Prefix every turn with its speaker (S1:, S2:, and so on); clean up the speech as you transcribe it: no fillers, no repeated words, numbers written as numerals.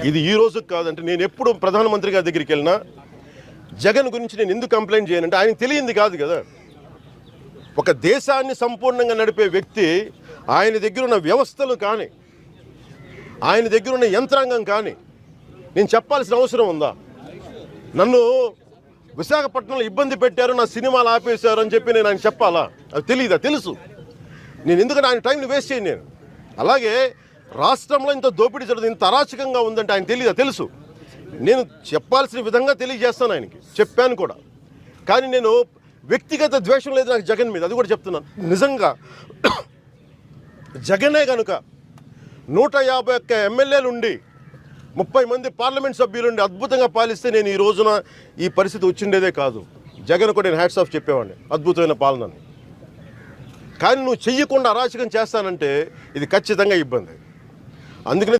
S1: ఇది ఈ రోజు కాదంటే నేను ఎప్పుడు ప్రధానమంత్రి గారి దగ్గరికి వెళ్ళినా జగన్ గురించి నేను ఎందుకు కంప్లైంట్ చేయనంటే ఆయనకు తెలియంది కాదు కదా. ఒక దేశాన్ని సంపూర్ణంగా నడిపే వ్యక్తి ఆయన దగ్గర ఉన్న వ్యవస్థలు కానీ ఆయన దగ్గర ఉన్న యంత్రాంగం కానీ నేను చెప్పాల్సిన అవసరం ఉందా? నన్ను విశాఖపట్నంలో ఇబ్బంది పెట్టారు, నా సినిమాలు ఆపేశారు అని చెప్పి నేను ఆయన చెప్పాలా? అది తెలియదా? తెలుసు. నేను ఎందుకంటే ఆయన టైంని వేస్ట్ చేయను నేను. అలాగే రాష్ట్రంలో ఇంత దోపిడీ జరుగుతుంది, ఇంత అరాచకంగా ఉందంటే ఆయన తెలియదా? తెలుసు. నేను చెప్పాల్సిన విధంగా తెలియజేస్తాను, ఆయనకి చెప్పాను కూడా. కానీ నేను వ్యక్తిగత ద్వేషం లేదు నాకు జగన్ మీద, అది కూడా చెప్తున్నాను. నిజంగా జగనే కనుక 151 ఎమ్మెల్యేలు ఉండి 30 మంది పార్లమెంట్ సభ్యులుండి అద్భుతంగా పాలిస్తే నేను ఈ రోజున ఈ పరిస్థితి వచ్చిండేదే కాదు. జగన్ కూడా నేను హ్యాట్స్ ఆఫ్ చెప్పేవాడిని, అద్భుతమైన పాలనని. కానీ నువ్వు చెయ్యకుండా అరాచకం చేస్తానంటే ఇది ఖచ్చితంగా ఇబ్బంది. అందుకని